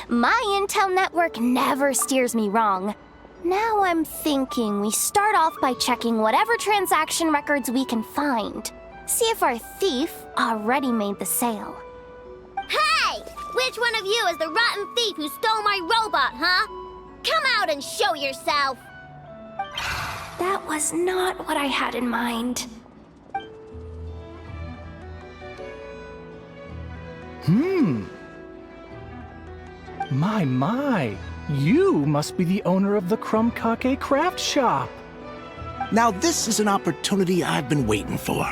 My intel network never steers me wrong. Now I'm thinking we start off by checking whatever transaction records we can find. See if our thief already made the sale. Hey! Which one of you is the rotten thief who stole my robot, huh? Come out and show yourself! That was not what I had in mind. My, you must be the owner of the Crumb Kake craft shop. Now this is an opportunity I've been waiting for.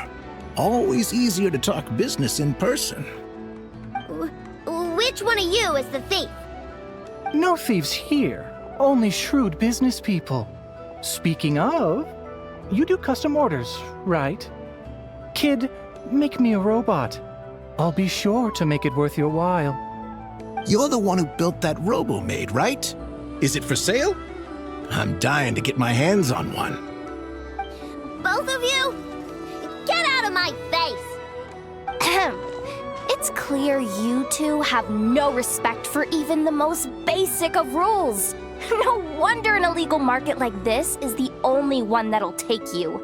Always easier to talk business in person. Which one of you is the thief? No thieves here, only shrewd business people. Speaking of, you do custom orders, right? Kid, make me a robot. I'll be sure to make it worth your while. You're the one who built that robo-maid, right? Is it for sale? I'm dying to get my hands on one. Both of you? Get out of my face! It's clear you two have no respect for even the most basic of rules. No wonder an illegal market like this is the only one that'll take you.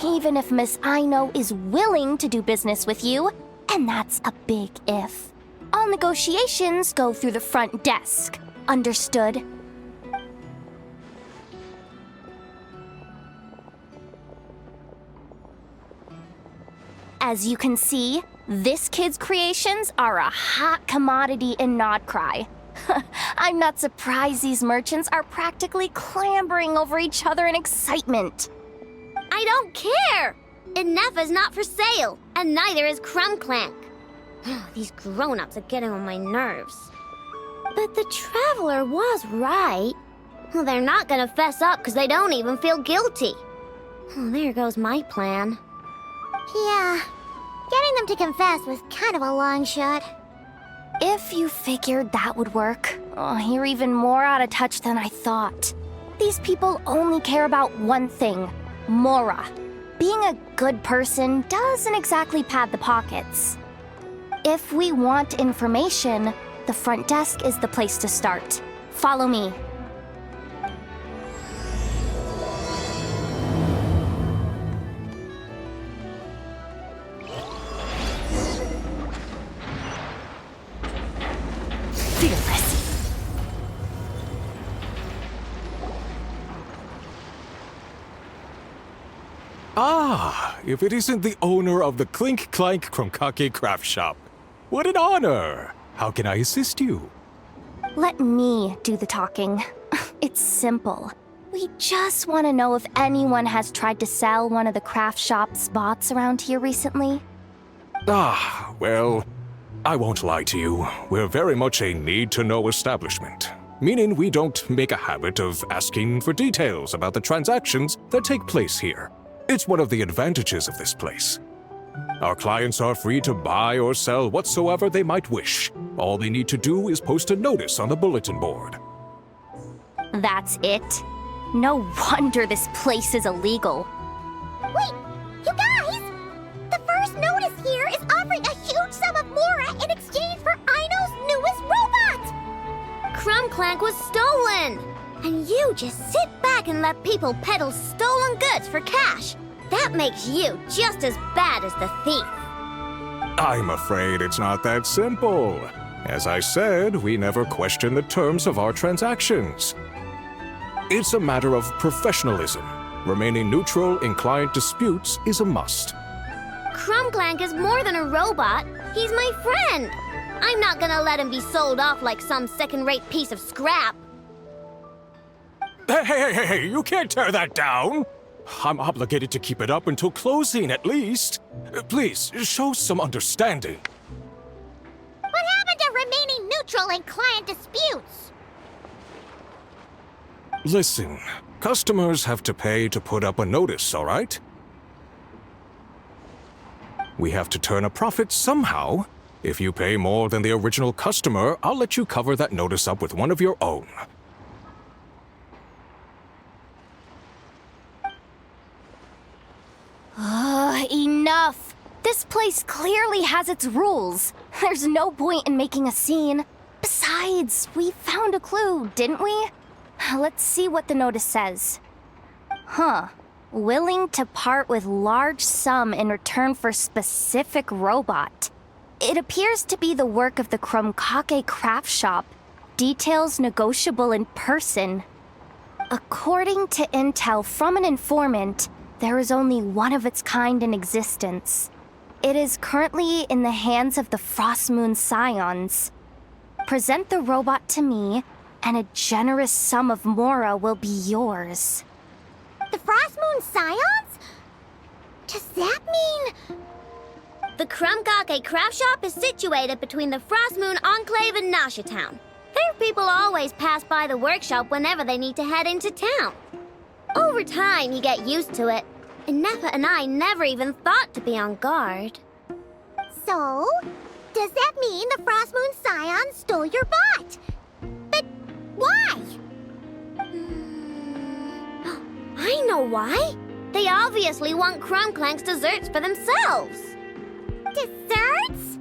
Even if Miss Aino is willing to do business with you, and that's a big if. All negotiations go through the front desk. Understood? As you can see, this kid's creations are a hot commodity in Nodcry. I'm not surprised these merchants are practically clambering over each other in excitement. I don't care! Inefa's not for sale, and neither is Crumbclank. These grown-ups are getting on my nerves. But the Traveler was right. Well, they're not gonna fess up because they don't even feel guilty. Oh, there goes my plan. Yeah, getting them to confess was kind of a long shot. If you figured that would work, you're even more out of touch than I thought. These people only care about one thing, Mora. Being a good person doesn't exactly pad the pockets. If we want information, the front desk is the place to start. Follow me. Fearless. Ah, if it isn't the owner of the Clink Clank Kromkake craft shop. What an honor! How can I assist you? Let me do the talking. It's simple. We just want to know if anyone has tried to sell one of the craft shop's bots around here recently. Ah, well, I won't lie to you. We're very much a need-to-know establishment, meaning we don't make a habit of asking for details about the transactions that take place here. It's one of the advantages of this place. Our clients are free to buy or sell whatsoever they might wish. All they need to do is post a notice on the bulletin board. That's it? No wonder this place is illegal. Wait, you guys! The first notice here is offering a huge sum of Mora in exchange for Aino's newest robot! Crumbclank was stolen! And you just sit back and let people peddle stolen goods for cash. That makes you just as bad as the thief. I'm afraid it's not that simple. As I said, we never question the terms of our transactions. It's a matter of professionalism. Remaining neutral in client disputes is a must. Crumbclank is more than a robot. He's my friend. I'm not gonna let him be sold off like some second-rate piece of scrap. Hey, you can't tear that down! I'm obligated to keep it up until closing, at least. Please, show some understanding. What happened to remaining neutral in client disputes? Listen, customers have to pay to put up a notice, all right? We have to turn a profit somehow. If you pay more than the original customer, I'll let you cover that notice up with one of your own. Enough! This place clearly has its rules. There's no point in making a scene. Besides, Besides, we found a clue, didn't we? Let's see what the notice says. Huh. Willing to part with large sum in return for specific robot. It appears to be the work of the Krumkake craft shop. Details negotiable in person. According to intel from an informant, there is only one of its kind in existence. It is currently in the hands of the Frost Moon Scions. Present the robot to me, and a generous sum of Mora will be yours. The Frost Moon Scions? Does that mean... The Krumkake craft shop is situated between the Frost Moon Enclave and Nasha Town. Their people always pass by the workshop whenever they need to head into town. Over time, you get used to it. And Nefa and I never even thought to be on guard. So, does that mean the Frost Moon Scions stole your bot? But why? I know why. They obviously want Krumklank's desserts for themselves. Desserts?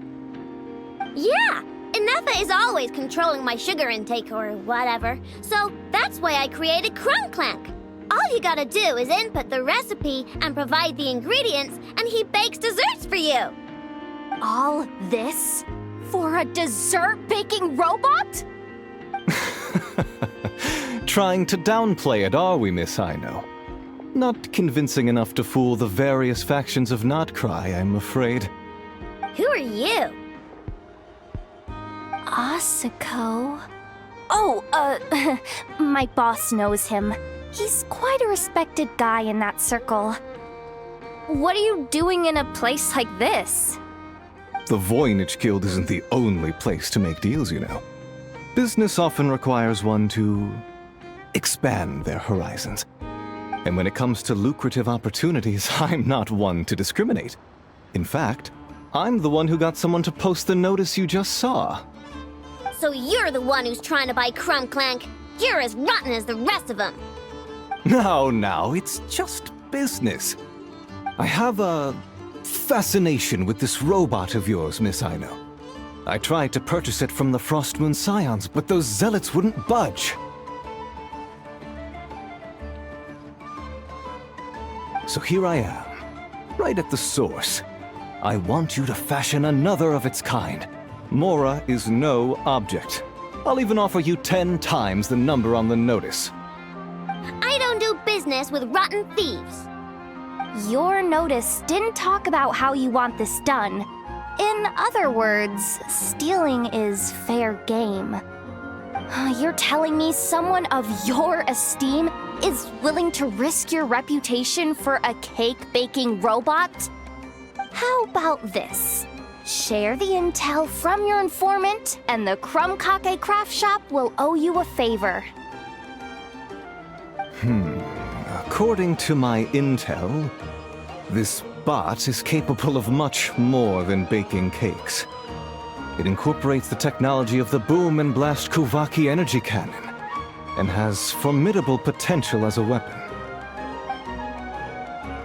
Yeah, and Nefa is always controlling my sugar intake or whatever, so that's why I created Krumklank. All you gotta do is input the recipe and provide the ingredients, and he bakes desserts for you. All this for a dessert baking robot? Trying to downplay it, are we, Miss Aino? Not convincing enough to fool the various factions of Notcry, I'm afraid. Who are you? Asuko. Oh, my boss knows him. He's quite a respected guy in that circle. What are you doing in a place like this? The Voynich Guild isn't the only place to make deals, you know. Business often requires one to expand their horizons. And when it comes to lucrative opportunities, I'm not one to discriminate. In fact, I'm the one who got someone to post the notice you just saw. So you're the one who's trying to buy Krumklank. You're as rotten as the rest of them. Now, it's just business. I have a fascination with this robot of yours, Miss Aino. I tried to purchase it from the Frost Moon Scions, but those zealots wouldn't budge. So here I am, right at the source. I want you to fashion another of its kind. Mora is no object. I'll even offer you 10 times the number on the notice. I don't do business with rotten thieves. Your notice didn't talk about how you want this done. In other words, stealing is fair game. You're telling me someone of your esteem is willing to risk your reputation for a cake-baking robot? How about this? Share the intel from your informant, and the Krumkake craft shop will owe you a favor. According to my intel, this bot is capable of much more than baking cakes. It incorporates the technology of the Boom and Blast Kuvaki energy cannon, and has formidable potential as a weapon.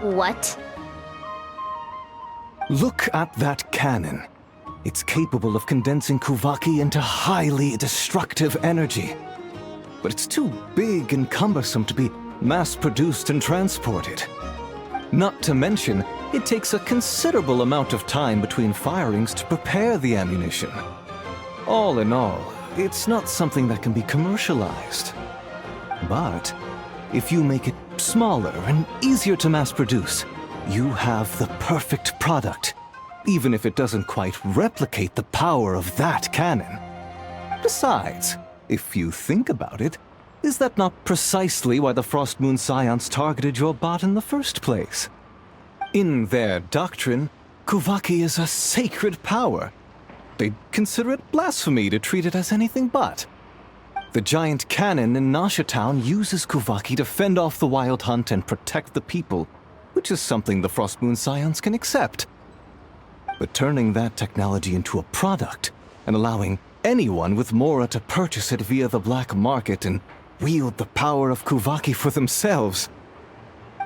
What? Look at that cannon. It's capable of condensing Kuvaki into highly destructive energy. But it's too big and cumbersome to be mass-produced and transported. Not to mention, it takes a considerable amount of time between firings to prepare the ammunition. All in all, it's not something that can be commercialized. But if you make it smaller and easier to mass-produce, you have the perfect product, even if it doesn't quite replicate the power of that cannon. Besides, if you think about it, is that not precisely why the Frost Moon Scions targeted your bot in the first place? In their doctrine, Kuvaki is a sacred power. They'd consider it blasphemy to treat it as anything but. The giant cannon in Nasha Town uses Kuvaki to fend off the wild hunt and protect the people, which is something the Frost Moon Scions can accept. But turning that technology into a product and allowing anyone with Mora to purchase it via the black market and wield the power of Kuvaki for themselves.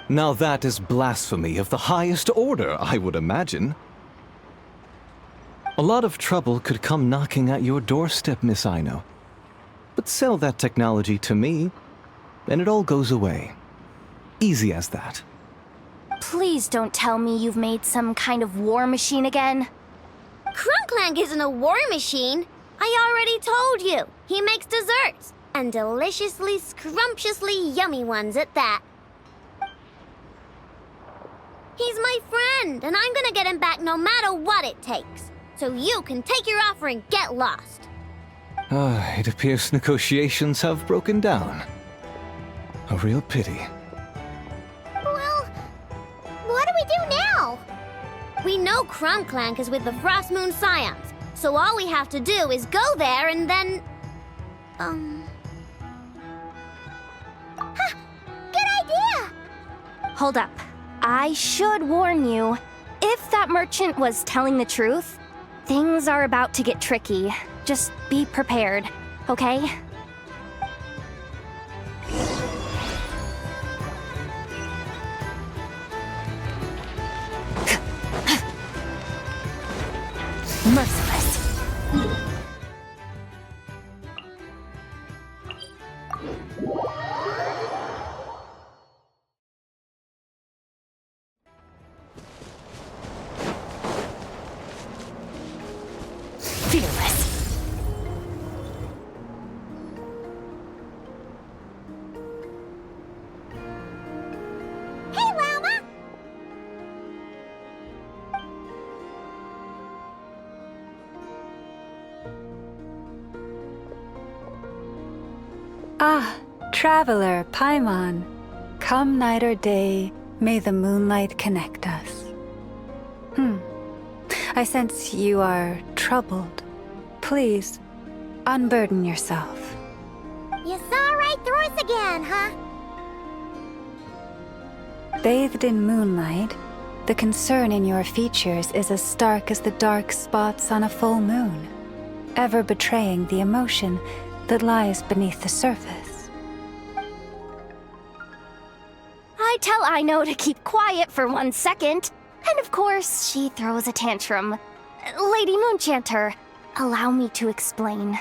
Now that is blasphemy of the highest order, I would imagine. A lot of trouble could come knocking at your doorstep, Miss Aino, But sell that technology to me, and it all goes away. Easy as that. Please don't tell me you've made some kind of war machine again. Crunklank isn't a war machine. I already told you. He makes desserts, and deliciously, scrumptiously yummy ones at that. He's my friend, and I'm gonna get him back no matter what it takes. So you can take your offer and get lost. It appears negotiations have broken down. A real pity. Well, what do we do now? We know Crunklank is with the Frost Moon Scions, so all we have to do is go there and then... Good idea! Hold up. I should warn you. If that merchant was telling the truth, things are about to get tricky. Just be prepared, okay? Merciless. Fearless. Hey, Llama! Ah, traveler, Paimon. Come night or day, may the moonlight connect us. I sense you are troubled. Please, unburden yourself. You saw right through us again, huh? Bathed in moonlight, the concern in your features is as stark as the dark spots on a full moon, ever betraying the emotion that lies beneath the surface. I tell Aino to keep quiet for 1 second, and of course, she throws a tantrum. Lady Moonchanter, allow me to explain.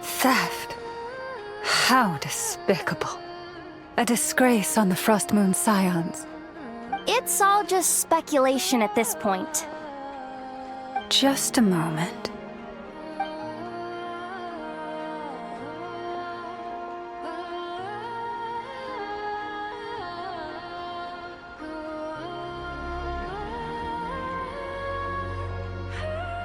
Theft? How despicable. A disgrace on the Frost Moon Scions. It's all just speculation at this point. Just a moment.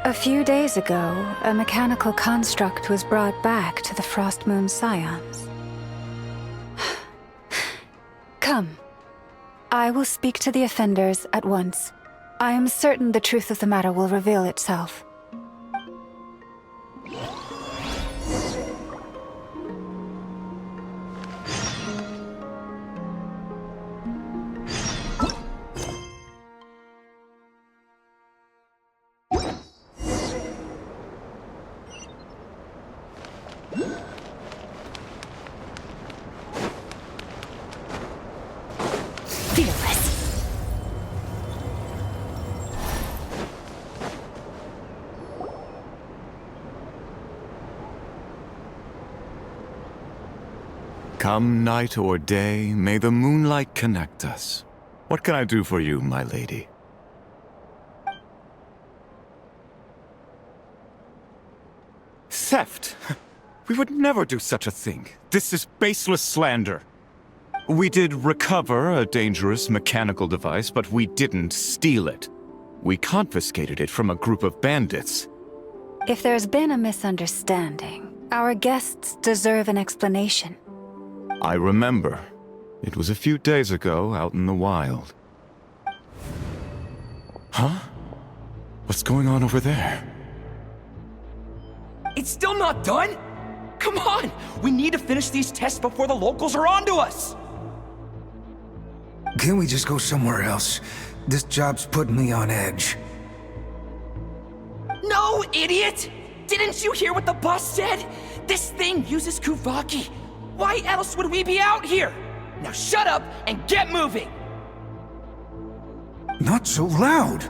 A few days ago, a mechanical construct was brought back to the Frost Moon Scions. Come. I will speak to the offenders at once. I am certain the truth of the matter will reveal itself. Fearless. Come night or day, may the moonlight connect us. What can I do for you, my lady? Theft! We would never do such a thing. This is baseless slander. We did recover a dangerous mechanical device, but we didn't steal it. We confiscated it from a group of bandits. If there's been a misunderstanding, our guests deserve an explanation. I remember. It was a few days ago out in the wild. Huh? What's going on over there? It's still not done? Come on! We need to finish these tests before the locals are onto us! Can we just go somewhere else? This job's putting me on edge. No, idiot! Didn't you hear what the boss said? This thing uses Kuvaki. Why else would we be out here? Now shut up and get moving! Not so loud!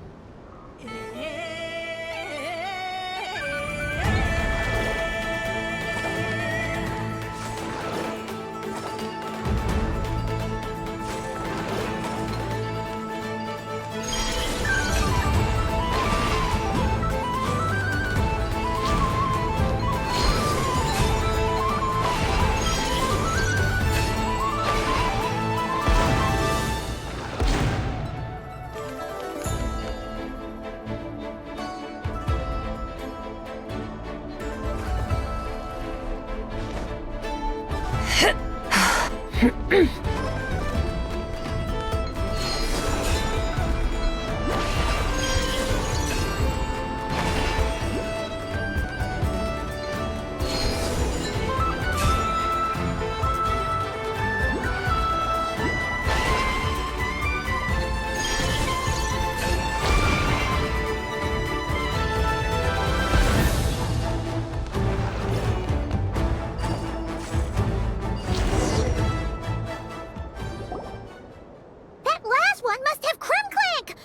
That last one must have Krumclank!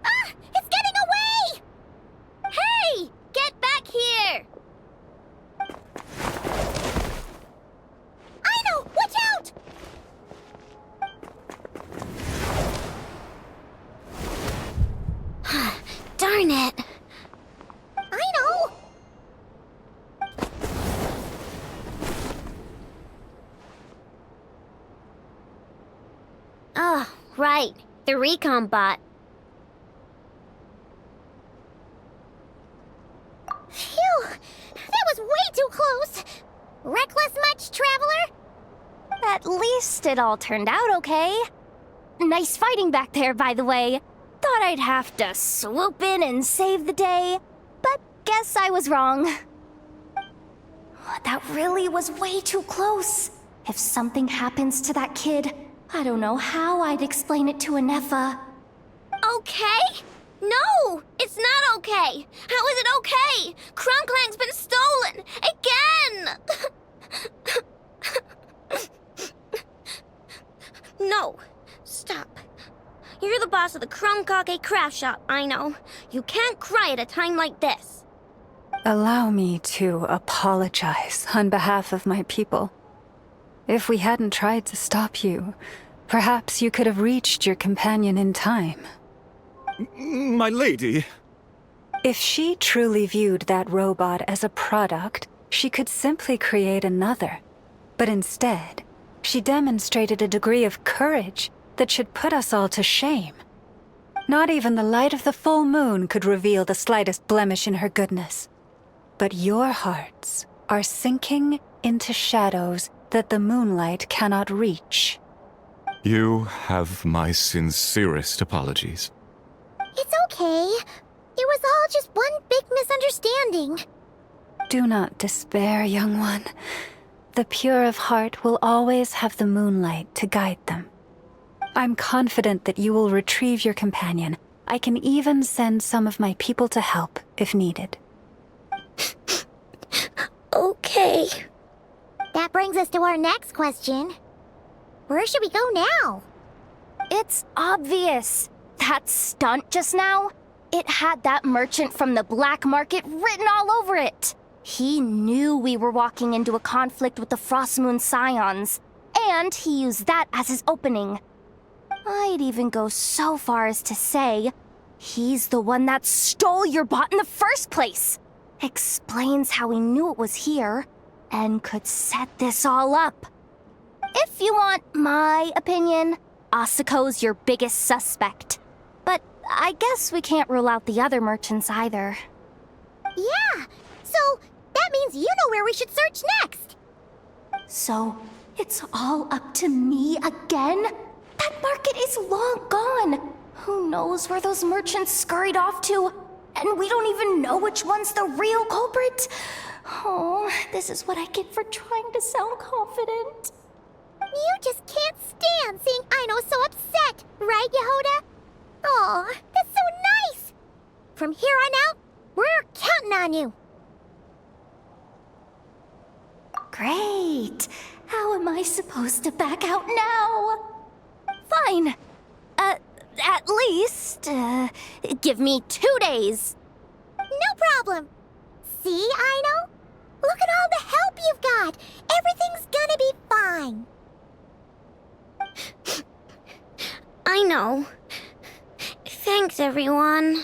Ah! It's getting away! Hey! Get back here! I know! Watch out! Darn it. I know! Oh, right. The recon bot. Phew! That was way too close! Reckless much, Traveler? At least it all turned out okay. Nice fighting back there, by the way. Thought I'd have to swoop in and save the day, but guess I was wrong. That really was way too close. If something happens to that kid, I don't know how I'd explain it to Anefa. Okay? No! It's not okay! How is it okay? Krumclank's been stolen! Again! No. Stop. You're the boss of the Krumkake craft shop, I know. You can't cry at a time like this. Allow me to apologize on behalf of my people. If we hadn't tried to stop you, perhaps you could have reached your companion in time. My lady. If she truly viewed that robot as a product, she could simply create another. But instead, she demonstrated a degree of courage that should put us all to shame. Not even the light of the full moon could reveal the slightest blemish in her goodness. But your hearts are sinking into shadows that the moonlight cannot reach. You have my sincerest apologies. It's okay. It was all just one big misunderstanding. Do not despair, young one. The pure of heart will always have the moonlight to guide them. I'm confident that you will retrieve your companion. I can even send some of my people to help if needed. Okay. That brings us to our next question. Where should we go now? It's obvious. That stunt just now, it had that merchant from the black market written all over it. He knew we were walking into a conflict with the Frostmoon Scions, and he used that as his opening. I'd even go so far as to say, he's the one that stole your bot in the first place. Explains how he knew it was here, and could set this all up. If you want my opinion, Asuko's your biggest suspect. But I guess we can't rule out the other merchants either. Yeah, so that means you know where we should search next. So, it's all up to me again? That market is long gone. Who knows where those merchants scurried off to? And we don't even know which one's the real culprit. Oh, this is what I get for trying to sound confident. You just can't stand seeing Aino so upset, right, Yehoda? Aw, that's so nice! From here on out, we're counting on you. Great. How am I supposed to back out now? Fine. At least, give me 2 days. No problem. See, Aino? Look at all the help you've got. Everything's gonna be fine. I know. Thanks, everyone.